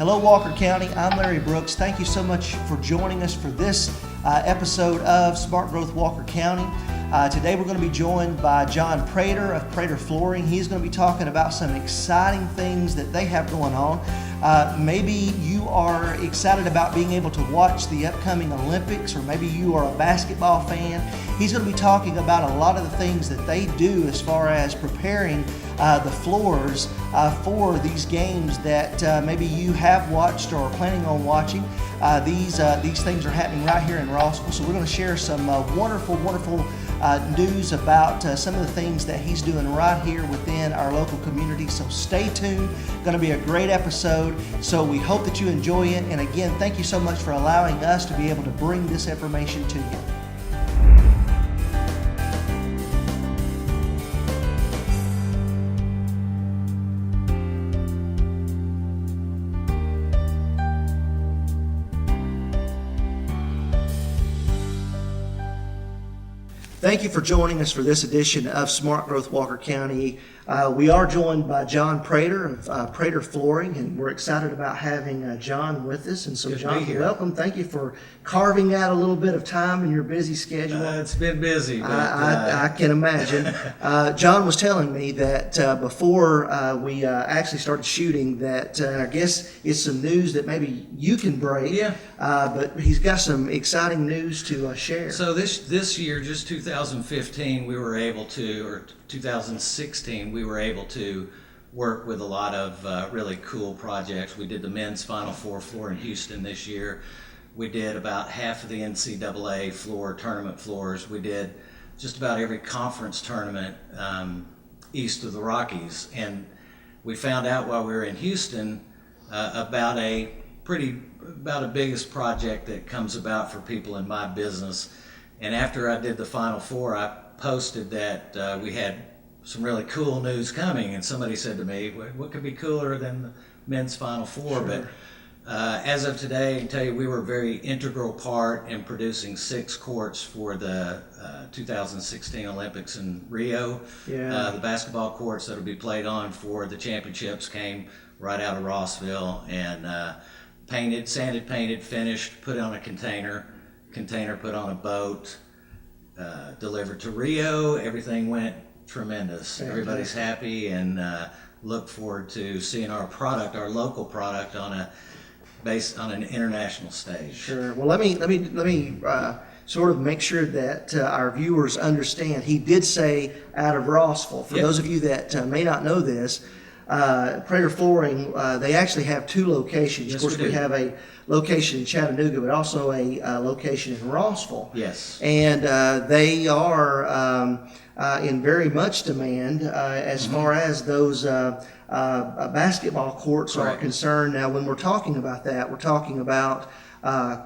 Hello, Walker County. I'm Larry Brooks. Thank you so much for joining us for this episode of Smart Growth Walker County. Today we're going to be joined by John Prater of Praters Flooring. He's going to be talking about some exciting things that they have going on. Maybe you are excited about being able to watch the upcoming Olympics, or maybe you are a basketball fan. He's going to be talking about a lot of the things that they do as far as preparing the floors for these games that maybe you have watched or are planning on watching. These things are happening right here in Rossville, so we're going to share some wonderful news about some of the things that he's doing right here within our local community. So stay tuned. Going to be a great episode. So we hope that you enjoy it. And again, thank you so much for allowing us to be able to bring this information to you. Thank you for joining us for this edition of Smart Growth Walker County. We are joined by John Prater of Praters Flooring, and we're excited about having John with us. And so, Good John, welcome. Thank you for carving out a little bit of time in your busy schedule. It's been busy. But, I can imagine. John was telling me that before we actually started shooting that, and I guess it's some news that maybe you can break. Yeah. But he's got some exciting news to share. So this year, just 2015, we were able to, or 2016, we were able to work with a lot of really cool projects. We did the men's Final Four floor in Houston this year. We did about half of the NCAA floor, tournament floors. We did just about every conference tournament east of the Rockies. And we found out while we were in Houston about a biggest project that comes about for people in my business. And after I did the Final Four, I posted that we had some really cool news coming, and somebody said to me, what could be cooler than the men's Final Four? Sure. But as of today, I can tell you we were a very integral part in producing 6 courts for the 2016 Olympics in Rio. Yeah. The basketball courts that will be played on for the championships came right out of Rossville, and sanded, painted, finished, put on a container put on a boat, delivered to Rio. Everything went tremendous. Fantastic. Everybody's happy, and look forward to seeing our local product on an international stage. Sure. Well, let me sort of make sure that our viewers understand. He did say out of Rossville. For Yep. those of you that may not know this, Praters Flooring, they actually have 2 locations. Yes, of course, we we do. have a location in Chattanooga, but also a location in Rossville. Yes. And they are in very much demand as far as those basketball courts are Correct. concerned. Now, when we're talking about that, we're talking about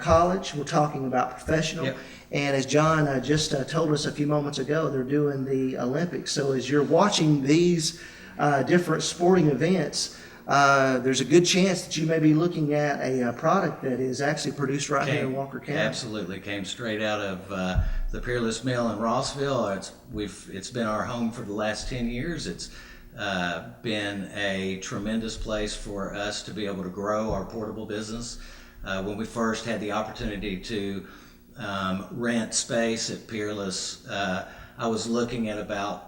college, we're talking about professional. Yep. And as John just told us a few moments ago, they're doing the Olympics. So as you're watching these different sporting events, there's a good chance that you may be looking at a product that is actually produced right here in Walker County. Absolutely, came straight out of the Peerless Mill in Rossville. It's been our home for the last 10 years. It's been a tremendous place for us to be able to grow our portable business. When we first had the opportunity to rent space at Peerless, I was looking at about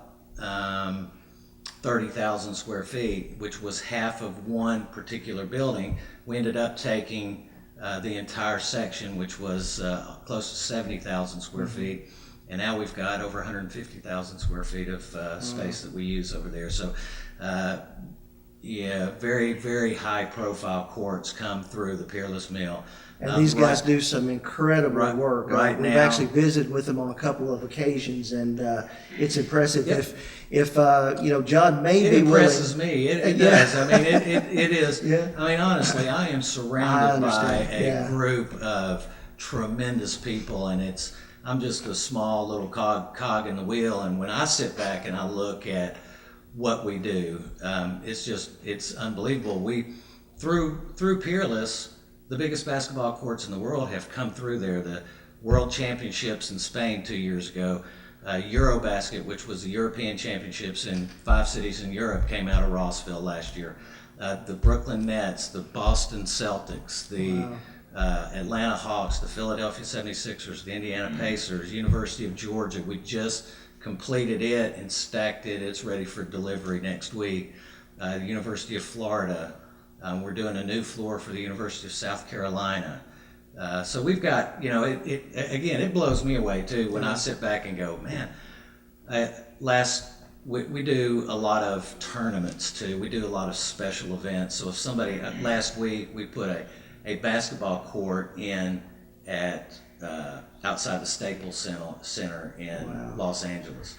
30,000 square feet, which was half of one particular building. We ended up taking the entire section, which was close to 70,000 square feet. And now we've got over 150,000 square feet of space that we use over there. So, very, very high profile courts come through the Peerless Mill. And these guys do some incredible work. Right We've now. actually visited with them on a couple of occasions, and it's impressive. Yep. If John may It be impresses willing. me. It Yeah. does. I mean, it is. Yeah. I mean, honestly, I am I surrounded by understand. a Yeah. group of tremendous people, and I'm just a small little cog in the wheel. And when I sit back and I look at what we do, it's unbelievable. We through Peerless, the biggest basketball courts in the world have come through there. The World Championships in Spain 2 years ago, Eurobasket, which was the European Championships in 5 cities in Europe, came out of Rossville last year. the Brooklyn Nets, the Boston Celtics, the Atlanta Hawks, the Philadelphia 76ers, the Indiana Pacers, University of Georgia. We just completed it and stacked it. It's ready for delivery next week. The University of Florida. We're doing a new floor for the University of South Carolina. So we've got, it blows me away too when I sit back and go, man, we do a lot of tournaments too. We do a lot of special events. So if somebody, last week we put a basketball court in at outside the Staples Center in Los Angeles.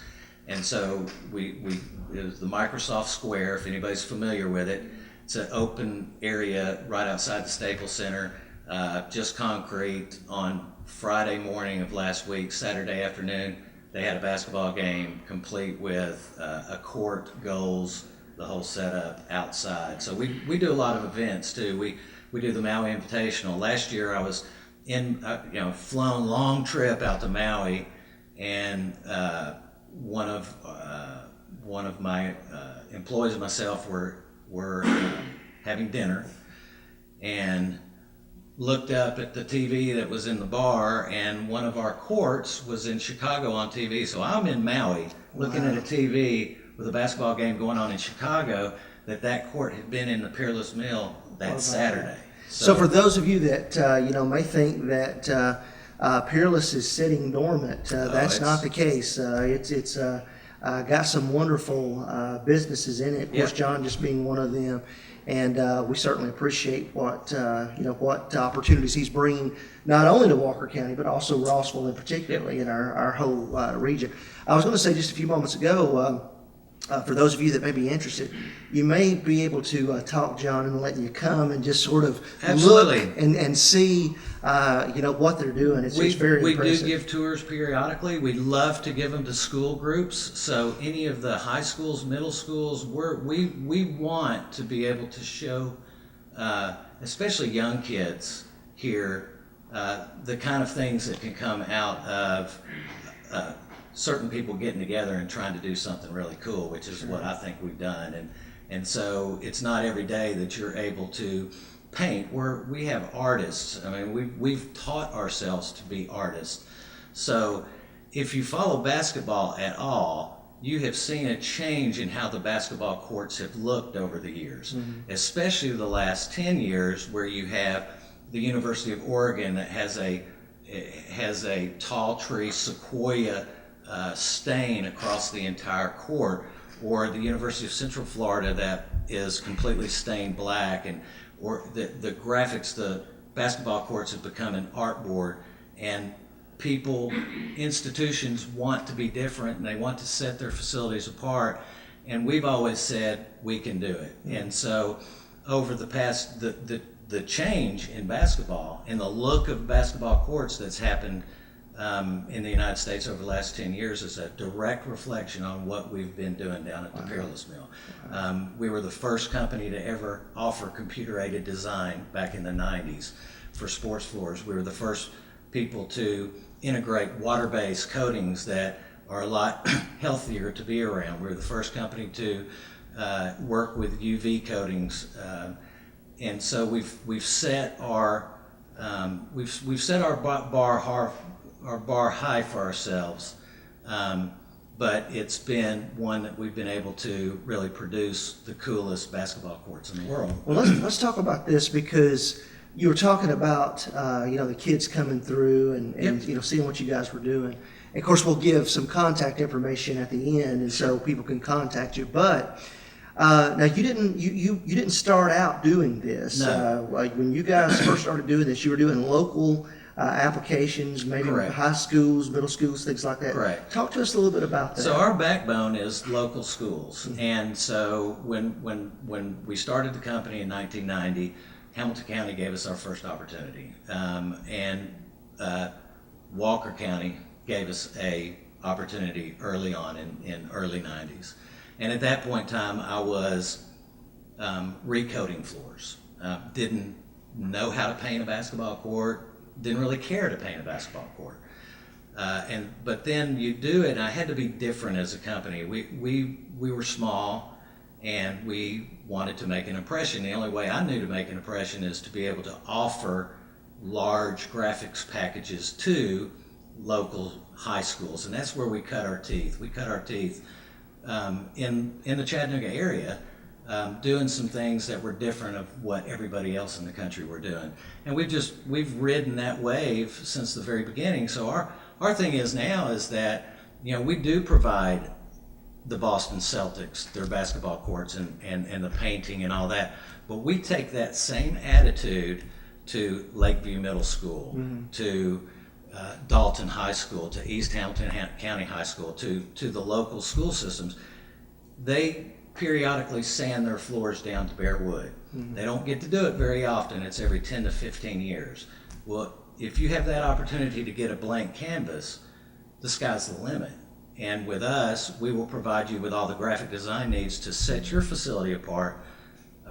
And so it was the Microsoft Square, if anybody's familiar with it. It's an open area right outside the Staples Center, just concrete. On Friday morning of last week, Saturday afternoon, they had a basketball game complete with a court, goals, the whole setup outside. So we do a lot of events too. We do the Maui Invitational. Last year I was flown long trip out to Maui, and one of my employees and myself were having dinner, and looked up at the TV that was in the bar, and one of our courts was in Chicago on TV. So I'm in Maui looking at a TV with a basketball game going on in Chicago, that court had been in the Peerless Mill that Saturday. So for those of you that may think that Peerless is sitting dormant, that's not the case. It's got some wonderful businesses in it. Of course, John just being one of them, and we certainly appreciate what opportunities he's bringing not only to Walker County but also Rossville, and particularly in our whole region. I was going to say just a few moments ago. For those of you that may be interested, you may be able to talk John and let you come and just sort of Absolutely. Look and see what they're doing. It's just very impressive. We do give tours periodically. We love to give them to school groups. So any of the high schools, middle schools, we want to be able to show, especially young kids here, the kind of things that can come out of certain people getting together and trying to do something really cool, which is what I think we've done. And so it's not every day that you're able to paint. We have artists. I mean, we've taught ourselves to be artists. So if you follow basketball at all, you have seen a change in how the basketball courts have looked over the years, especially the last 10 years, where you have the University of Oregon that has a tall tree sequoia stain across the entire court, or the University of Central Florida that is completely stained black, or the graphics, the basketball courts have become an art board, and institutions want to be different, and they want to set their facilities apart, and we've always said we can do it. And so over the past, the change in basketball and the look of basketball courts that's happened in the United States over the last 10 years is a direct reflection on what we've been doing down at the Peerless Mill. We were the first company to ever offer computer-aided design back in the 90s for sports floors. We were the first people to integrate water-based coatings that are a lot healthier to be around. We were the first company to work with UV coatings, and so we've set our bar high for ourselves, but it's been one that we've been able to really produce the coolest basketball courts in the world. Well, let's talk about this, because you were talking about the kids coming through and seeing what you guys were doing. And of course, we'll give some contact information at the end, and so people can contact you. But now you didn't start out doing this. No. When you guys first started doing this, you were doing local applications, maybe Correct. High schools, middle schools, things like that. Correct. Talk to us a little bit about that. So our backbone is local schools, and so when we started the company in 1990, Hamilton County gave us our first opportunity, and Walker County gave us a opportunity early on in early 90s. And at that point in time, I was recoating floors. Didn't know how to paint a basketball court. Didn't really care to paint a basketball court. But then you do it, and I had to be different as a company. We were small, and we wanted to make an impression. The only way I knew to make an impression is to be able to offer large graphics packages to local high schools, and that's where we cut our teeth. We cut our teeth in the Chattanooga area, doing some things that were different of what everybody else in the country were doing. And we've ridden that wave since the very beginning. So our thing is now is that, we do provide the Boston Celtics their basketball courts and the painting and all that, but we take that same attitude to Lakeview Middle School, to Dalton High School, to East Hamilton County High School, to the local school systems. They periodically sand their floors down to bare wood. They don't get to do it very often. It's every 10 to 15 years. Well, if you have that opportunity to get a blank canvas, the sky's the limit. And with us, we will provide you with all the graphic design needs to set your facility apart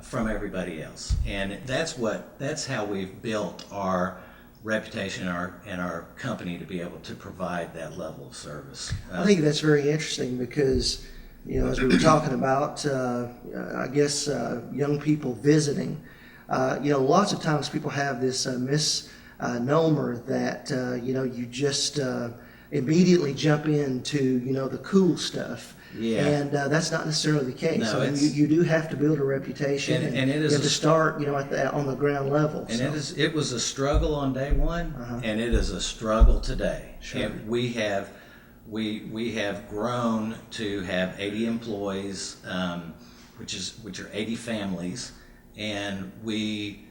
from everybody else. And that's how we've built our reputation and our company to be able to provide that level of service. I think that's very interesting because, as we were talking about, I guess young people visiting, lots of times people have this misnomer that, you just immediately jump into, the cool stuff. Yeah. And that's not necessarily the case. No, I mean, you do have to build a reputation, and it is you have to start, on the ground level. And so. it was a struggle on day one, Uh-huh. and it is a struggle today. Sure. And we have grown to have 80 employees, which are 80 families, and we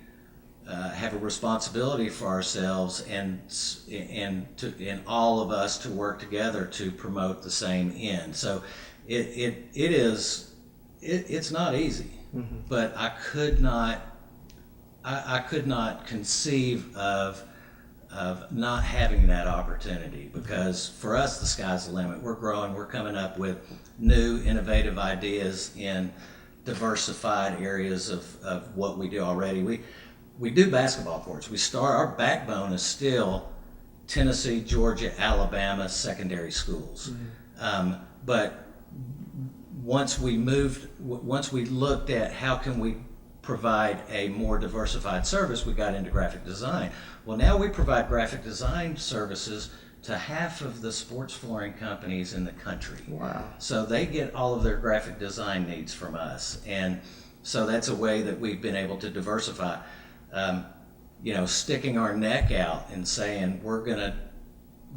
have a responsibility for ourselves and all of us to work together to promote the same end. So it's not easy, but I could not conceive of not having that opportunity, because for us the sky's the limit. We're growing, we're coming up with new innovative ideas in diversified areas of what we do already. We do basketball courts. Our backbone is still Tennessee, Georgia, Alabama secondary schools. But once we looked at how can we provide a more diversified service, we got into graphic design. Well, now we provide graphic design services to half of the sports flooring companies in the country. Wow. So they get all of their graphic design needs from us. And so that's a way that we've been able to diversify. Sticking our neck out and saying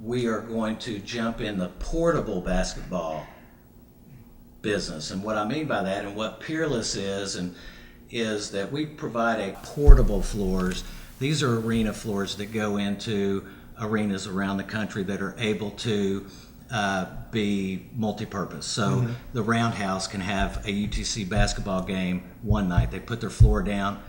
we are going to jump in the portable basketball business. And what I mean by that, and what Peerless is that we provide portable floors. These are arena floors that go into arenas around the country that are able to be multi-purpose. So the Roundhouse can have a UTC basketball game one night. They put their floor down,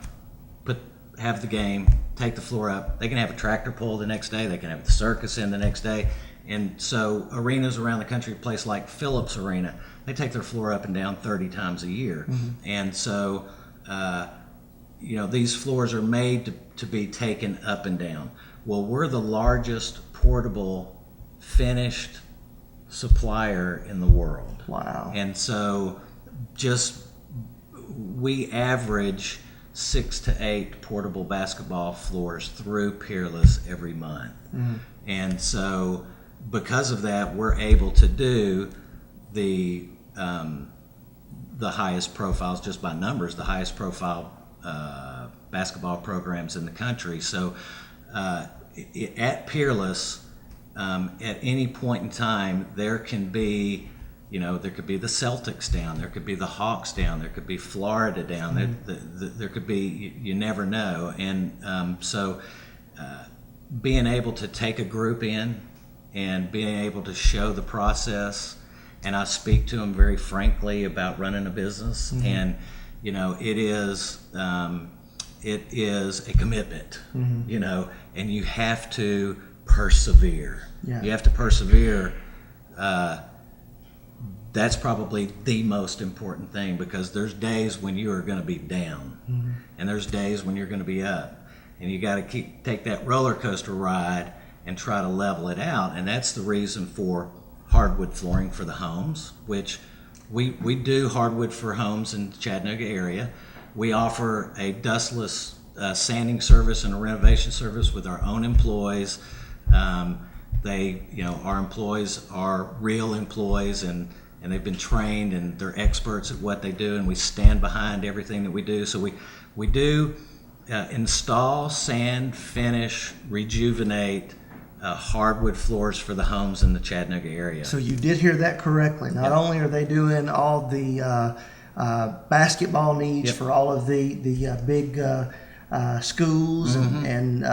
have the game, take the floor up. They can have a tractor pull the next day. They can have the circus in the next day. And so arenas around the country, a place like Phillips Arena, they take their floor up and down 30 times a year. And so, these floors are made to be taken up and down. Well, we're the largest portable finished supplier in the world. Wow. And so we average 6 to 8 portable basketball floors through Peerless every month. And so because of that, we're able to do the highest profiles, just by numbers, the highest profile basketball programs in the country. So at Peerless, at any point in time, there can be, there could be the Celtics down, there could be the Hawks down, there could be Florida down, there could be, you never know. And so being able to take a group in and being able to show the process, and I speak to them very frankly about running a business, and it is a commitment, and you have to persevere. Yeah. You have to persevere. That's probably the most important thing, because there's days when you are going to be down, and there's days when you're going to be up, and you got to take that roller coaster ride and try to level it out. And that's the reason for hardwood flooring for the homes, which We do hardwood for homes in the Chattanooga area. We offer a dustless sanding service and a renovation service with our own employees. Our employees are real employees, and they've been trained, and they're experts at what they do, and we stand behind everything that we do. So we do install, sand, finish, rejuvenate hardwood floors for the homes in the Chattanooga area. So you did hear that correctly. Not only are they doing all the basketball needs for all of the big schools and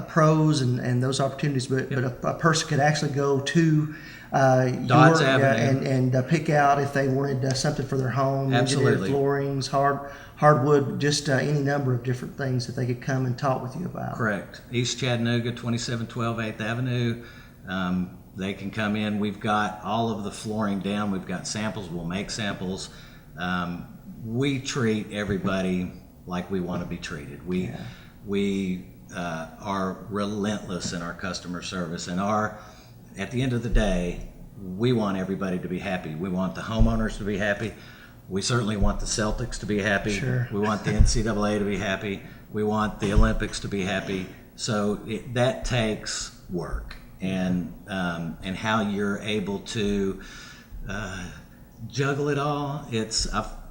pros and those opportunities, but a person could actually go to Dodds Avenue and pick out if they wanted something for their home. Absolutely. Floorings, hardwood, just any number of different things that they could come and talk with you about. Correct. East Chattanooga, 2712 8th Avenue. They can come in. We've got all of the flooring down. We've got samples. We'll make samples. We treat everybody like we want to be treated. We are relentless in our customer service, and at the end of the day, we want everybody to be happy. We want the homeowners to be happy. We certainly want the Celtics to be happy. Sure. We want the NCAA to be happy. We want the Olympics to be happy. So that takes work, and how you're able to juggle it all.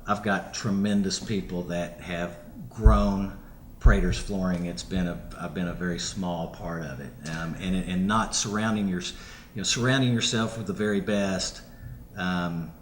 I've got tremendous people that have grown Praters Flooring. I've been a very small part of it, and not surrounding yourself with the very best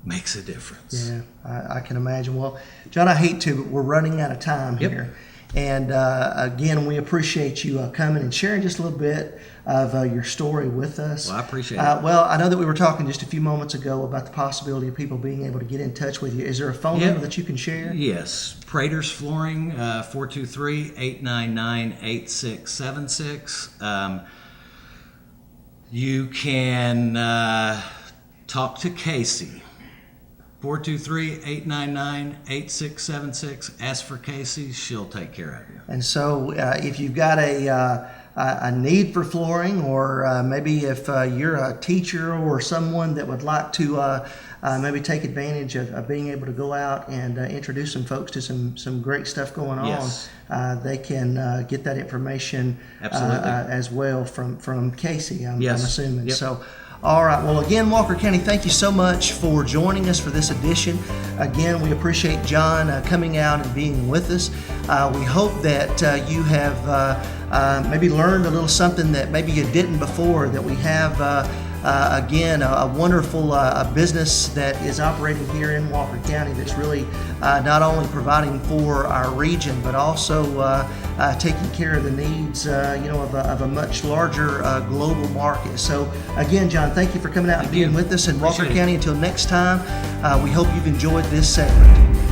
makes a difference. Yeah, I can imagine. Well, John, I hate to, but we're running out of time here. And again, we appreciate you coming and sharing just a little bit of your story with us. Well, I appreciate it. Well, I know that we were talking just a few moments ago about the possibility of people being able to get in touch with you. Is there a phone number that you can share? Yes. Praters Flooring, 423-899-8676. You can talk to Casey. 423-899-8676. Ask for Casey. She'll take care of you. And so if you've got a need for flooring, or maybe if you're a teacher or someone that would like to maybe take advantage of being able to go out and introduce some folks to some great stuff going on, they can get that information as well from Casey, I'm assuming. Yep. So. All right. Well, again, Walker County, thank you so much for joining us for this edition. Again, we appreciate John coming out and being with us. We hope that you have maybe learned a little something that maybe you didn't before, that we have, again, a wonderful business that is operating here in Walker County that's really not only providing for our region, but also taking care of the needs, of a much larger global market. So, again, John, thank you for coming out and being with us in Walker County. Until next time, we hope you've enjoyed this segment.